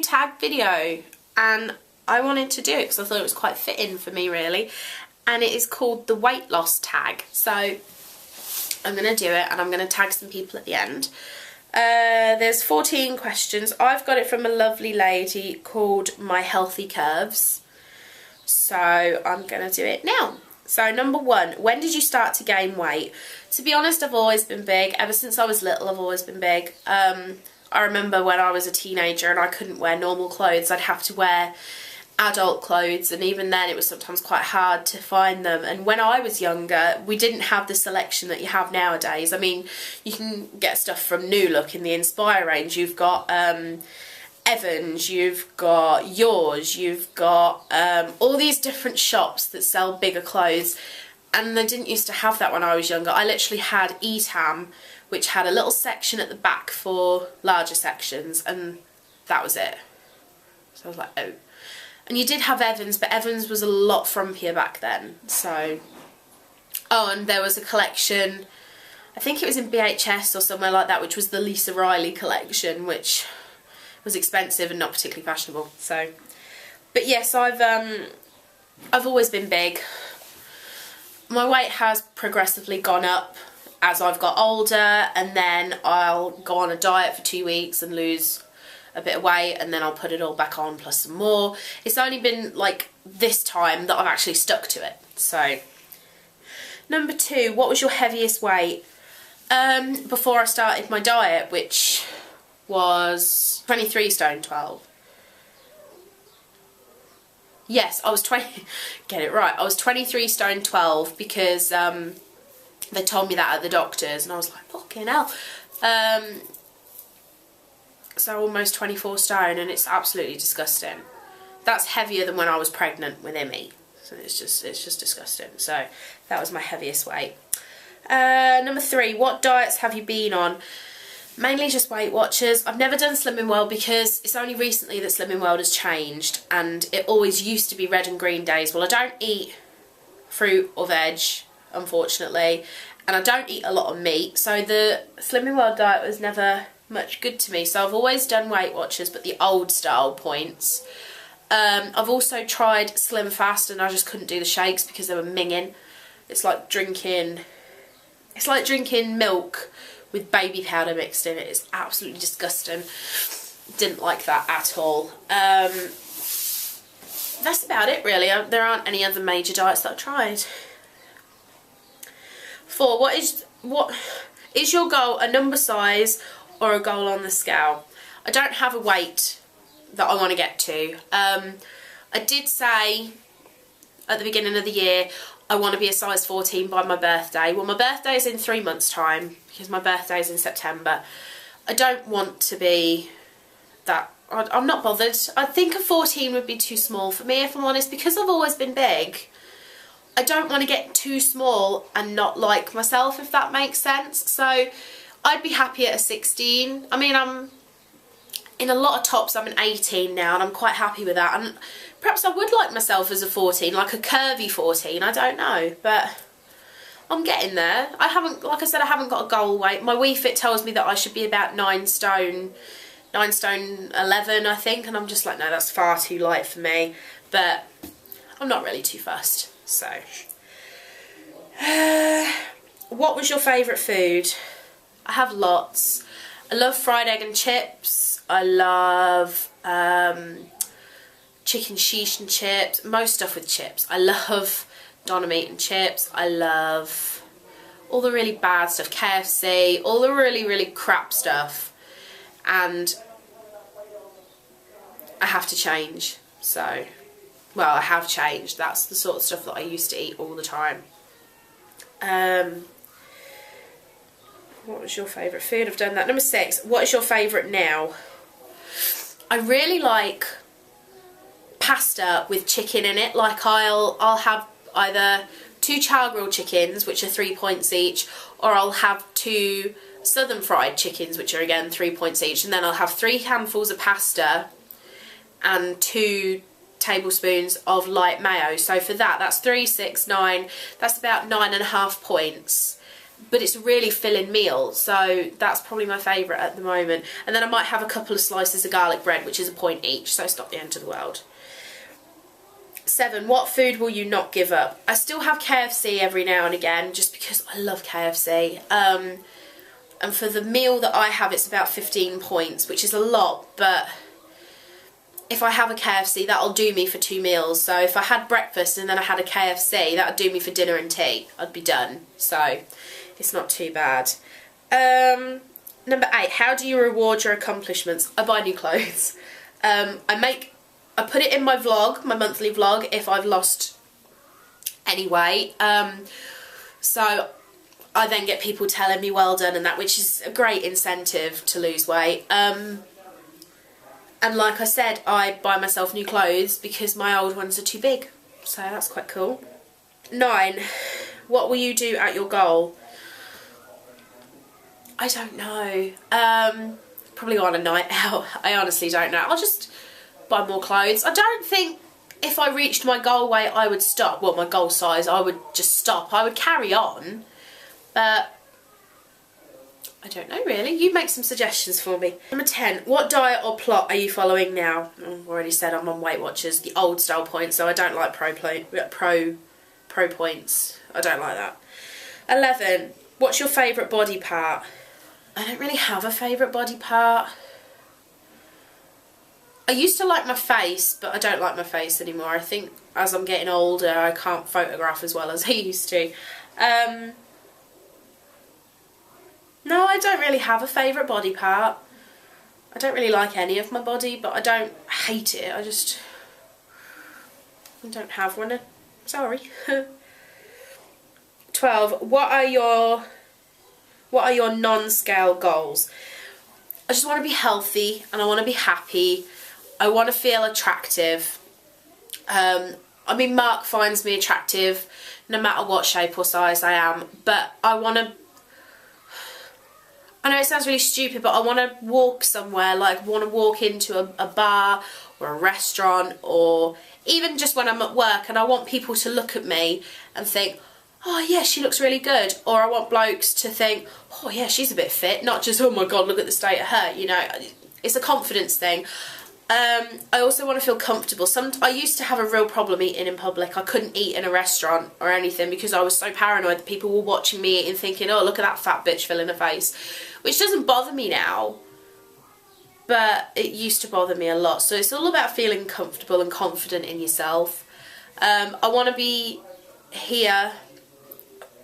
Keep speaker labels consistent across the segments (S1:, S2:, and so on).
S1: tag video, and I wanted to do it because I thought it was quite fitting for me really, and it is called the weight loss tag. So I'm going to do it, and I'm going to tag some people at the end. There's 14 questions. I've got it from a lovely lady called My Healthy Curves, so I'm going to do it now. So number 1, when did you start to gain weight? To be honest, I've always been big. Ever since I was little, I've always been big. I remember when I was a teenager and I couldn't wear normal clothes, I'd have to wear adult clothes, and even then it was sometimes quite hard to find them. And when I was younger, we didn't have the selection that you have nowadays. I mean, you can get stuff from New Look in the Inspire range. You've got Evans, you've got Yours, you've got all these different shops that sell bigger clothes, and they didn't used to have that when I was younger. I literally had Etam, which had a little section at the back for larger sections, and that was it. So I was like, oh. And you did have Evans, but Evans was a lot frumpier back then. So, oh, and there was a collection, I think it was in BHS or somewhere like that, which was the Lisa Riley collection, which was expensive and not particularly fashionable. So, but yes, I've always been big. My weight has progressively gone up as I've got older, and then I'll go on a diet for 2 weeks and lose a bit of weight, and then I'll put it all back on plus some more. It's only been like this time that I've actually stuck to it. So, number 2, what was your heaviest weight? Before I started my diet, which was 23 stone 12. Yes, I was 20, get it right, I was 23 stone 12 because they told me that at the doctor's, and I was like, fucking hell. So almost 24 stone, and it's absolutely disgusting. That's heavier than when I was pregnant with Emmy. So it's just disgusting. So that was my heaviest weight. Number 3, what diets have you been on? Mainly just Weight Watchers. I've never done Slimming World because it's only recently that Slimming World has changed, and it always used to be red and green days. Well, I don't eat fruit or veg, unfortunately, and I don't eat a lot of meat, so the Slimming World diet was never much good to me. So I've always done Weight Watchers, but the old style points. I've also tried Slim Fast, and I just couldn't do the shakes because they were minging. It's like drinking milk with baby powder mixed in it. It's absolutely disgusting. Didn't like that at all. That's about it really. There aren't any other major diets that I've tried. 4, what is your goal, a number size or a goal on the scale? I don't have a weight that I want to get to. I did say at the beginning of the year I want to be a size 14 by my birthday. Well, my birthday is in 3 months' time because my birthday is in September. I don't want to be that. I'm not bothered. I think a 14 would be too small for me, if I'm honest, because I've always been big. I don't want to get too small and not like myself, if that makes sense. So I'd be happy at a 16. I mean, I'm in a lot of tops, I'm an 18 now, and I'm quite happy with that. And perhaps I would like myself as a 14, like a curvy 14, I don't know, but I'm getting there. I haven't, like I said, I haven't got a goal weight. My Wii Fit tells me that I should be about 9 stone 11, I think, and I'm just like, no, that's far too light for me, but I'm not really too fussed. So, what was your favourite food? I have lots. I love fried egg and chips. I love chicken sheesh and chips. Most stuff with chips. I love doner meat and chips. I love all the really bad stuff. KFC. All the really, really crap stuff. And I have to change. So, well, I have changed. That's the sort of stuff that I used to eat all the time. What was your favourite food? I've done that. Number 6, what is your favourite now? I really like pasta with chicken in it. Like I'll have either 2 char grilled chickens, which are 3 points each, or I'll have 2 southern fried chickens, which are again 3 points each, and then I'll have 3 handfuls of pasta and 2 tablespoons of light mayo. So for that, that's 3, 6, 9, that's about 9.5 points. but it's a really filling meal, so that's probably my favourite at the moment. And then I might have a couple of slices of garlic bread, which is a point each, so it's not the end of the world. 7, what food will you not give up? I still have KFC every now and again, just because I love KFC. And for the meal that I have, it's about 15 points, which is a lot, but if I have a KFC, that'll do me for 2 meals. So if I had breakfast and then I had a KFC, that'd do me for dinner and tea. I'd be done. So it's not too bad. Number 8, how do you reward your accomplishments? I buy new clothes. I put it in my vlog, my monthly vlog, if I've lost any weight. So I then get people telling me well done and that, which is a great incentive to lose weight. And like I said, I buy myself new clothes because my old ones are too big. So that's quite cool. 9, what will you do at your goal? I don't know. Probably go on a night out. I honestly don't know. I'll just buy more clothes. I don't think if I reached my goal weight I would stop. Well, my goal size, I would just stop. I would carry on. But I don't know really. You make some suggestions for me. Number 10, what diet or plot are you following now? I've already said I'm on Weight Watchers, the old style points, so I don't like pro points. I don't like that. 11, what's your favourite body part? I don't really have a favourite body part. I used to like my face, but I don't like my face anymore. I think as I'm getting older, I can't photograph as well as I used to. No, I don't really have a favourite body part. I don't really like any of my body, but I don't hate it. I don't have one. Sorry. 12. What are your non-scale goals? I just want to be healthy and I want to be happy. I want to feel attractive. I mean, Mark finds me attractive no matter what shape or size I am, but I want to, I know it sounds really stupid, but I want to walk somewhere, like want to walk into a bar or a restaurant, or even just when I'm at work, and I want people to look at me and think, oh yeah, she looks really good. Or I want blokes to think, oh yeah, she's a bit fit, not just, oh my god, look at the state of her, you know. It's a confidence thing. I also want to feel comfortable. I used to have a real problem eating in public. I couldn't eat in a restaurant or anything because I was so paranoid that people were watching me eating, thinking, oh, look at that fat bitch filling her face. Which doesn't bother me now, but it used to bother me a lot. So it's all about feeling comfortable and confident in yourself. I want to be here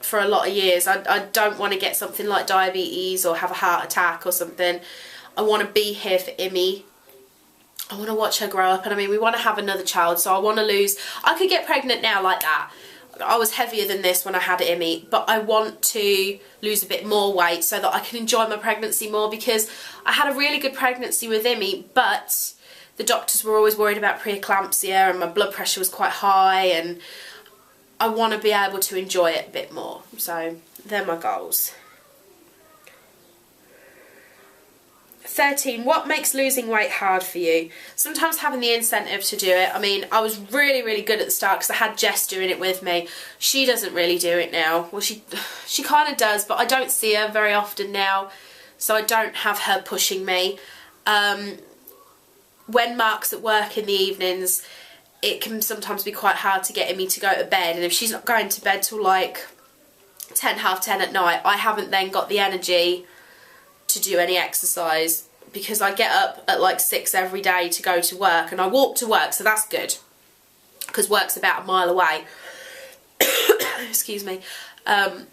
S1: for a lot of years. I don't want to get something like diabetes or have a heart attack or something. I want to be here for Immy. I want to watch her grow up, and I mean, we want to have another child, so I want to lose. I could get pregnant now like that. I was heavier than this when I had Immy, but I want to lose a bit more weight so that I can enjoy my pregnancy more, because I had a really good pregnancy with Immy, but the doctors were always worried about preeclampsia and my blood pressure was quite high, and I want to be able to enjoy it a bit more. So they're my goals. 13, what makes losing weight hard for you? Sometimes having the incentive to do it. I mean, I was really, really good at the start because I had Jess doing it with me. She doesn't really do it now. Well, she kind of does, but I don't see her very often now, so I don't have her pushing me. When Mark's at work in the evenings, it can sometimes be quite hard to get me to go to bed, and if she's not going to bed till like 10, half 10 at night, I haven't then got the energy to do any exercise, because I get up at like 6 every day to go to work, and I walk to work, so that's good because work's about a mile away. Excuse me. But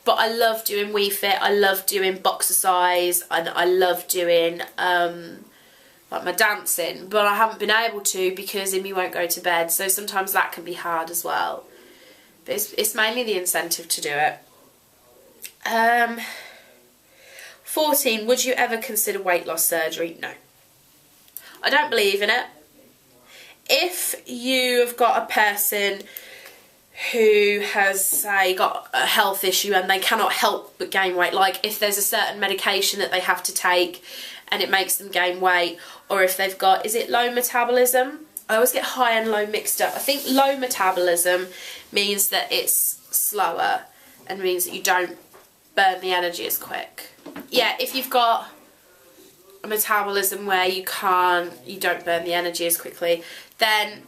S1: I love doing Wii Fit, I love doing boxercise, and I love doing like my dancing, but I haven't been able to because Immy won't go to bed, so sometimes that can be hard as well. But it's mainly the incentive to do it. 14, would you ever consider weight loss surgery? No. I don't believe in it. If you've got a person who has, say, got a health issue and they cannot help but gain weight, like if there's a certain medication that they have to take and it makes them gain weight, or if they've got, is it low metabolism? I always get high and low mixed up. I think low metabolism means that it's slower. and means that you don't burn the energy as quick. Yeah, if you've got a metabolism where you don't burn the energy as quickly, then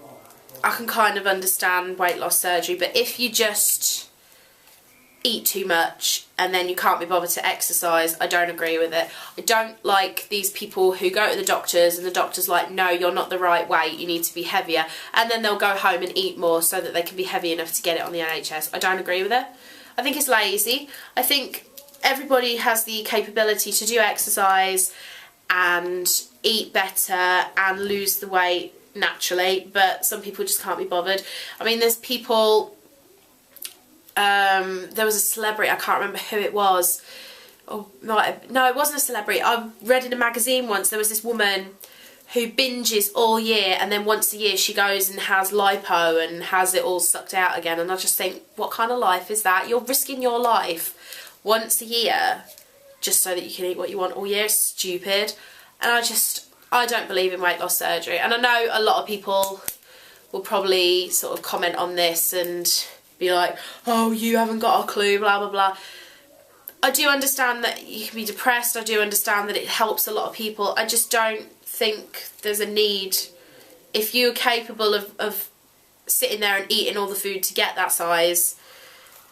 S1: I can kind of understand weight loss surgery. But if you just eat too much and then you can't be bothered to exercise, I don't agree with it. I don't like these people who go to the doctors and the doctor's like, no, you're not the right weight, you need to be heavier, and then they'll go home and eat more so that they can be heavy enough to get it on the NHS. I don't agree with it. I think it's lazy. I think everybody has the capability to do exercise and eat better and lose the weight naturally, but some people just can't be bothered. I mean, there's people, there was a celebrity, I can't remember who it was. Oh, no, it wasn't a celebrity. I read in a magazine once, there was this woman who binges all year, and then once a year she goes and has lipo and has it all sucked out again. And I just think, what kind of life is that? You're risking your life once a year just so that you can eat what you want all year. It's stupid. And I don't believe in weight loss surgery. And I know a lot of people will probably sort of comment on this and be like, oh, you haven't got a clue, blah, blah, blah. I do understand that you can be depressed. I do understand that it helps a lot of people. I just don't think there's a need. If you're capable of sitting there and eating all the food to get that size,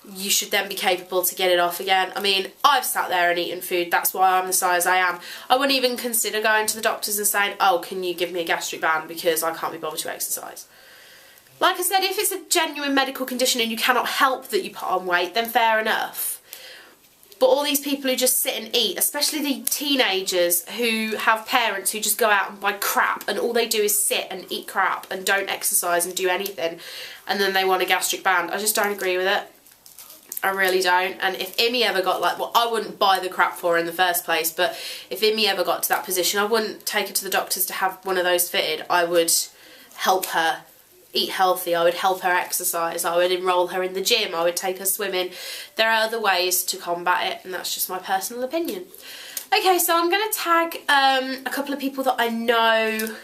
S1: you should then be capable to get it off again. I mean, I've sat there and eaten food, that's why I'm the size I am. I wouldn't even consider going to the doctors and saying, oh, can you give me a gastric band because I can't be bothered to exercise. Like I said, if it's a genuine medical condition and you cannot help that you put on weight, then fair enough. But all these people who just sit and eat, especially the teenagers who have parents who just go out and buy crap and all they do is sit and eat crap and don't exercise and do anything, and then they want a gastric band, I just don't agree with it. I really don't. And if Imi ever got like, well, I wouldn't buy the crap for her in the first place, but if Imi ever got to that position, I wouldn't take her to the doctors to have one of those fitted. I would help her eat healthy, I would help her exercise, I would enroll her in the gym, I would take her swimming. There are other ways to combat it, and that's just my personal opinion. Okay, so I'm going to tag a couple of people that I know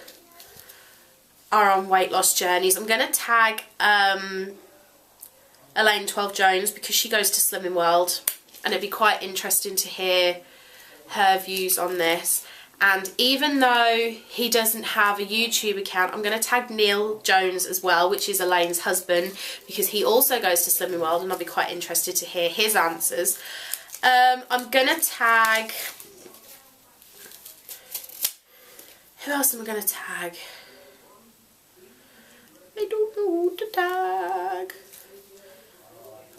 S1: are on weight loss journeys. I'm going to tag Elaine 12 Jones because she goes to Slimming World, and it'd be quite interesting to hear her views on this. And even though he doesn't have a YouTube account, I'm going to tag Neil Jones as well, which is Elaine's husband, because he also goes to Slimming World, and I'll be quite interested to hear his answers. I'm going to tag... Who else am I going to tag? I don't know who to tag.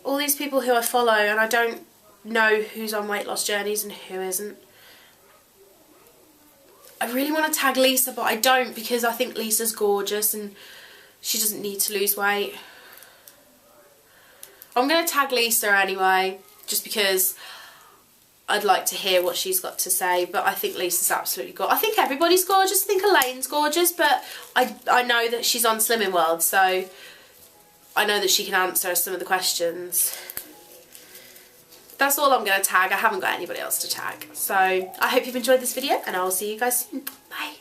S1: All these people who I follow, and I don't know who's on weight loss journeys and who isn't. I really want to tag Lisa, but I don't, because I think Lisa's gorgeous and she doesn't need to lose weight. I'm going to tag Lisa anyway, just because I'd like to hear what she's got to say, but I think Lisa's absolutely gorgeous. I think everybody's gorgeous. I think Elaine's gorgeous, but I know that she's on Slimming World, so I know that she can answer some of the questions. That's all I'm going to tag. I haven't got anybody else to tag. So I hope you've enjoyed this video, and I will see you guys soon. Bye.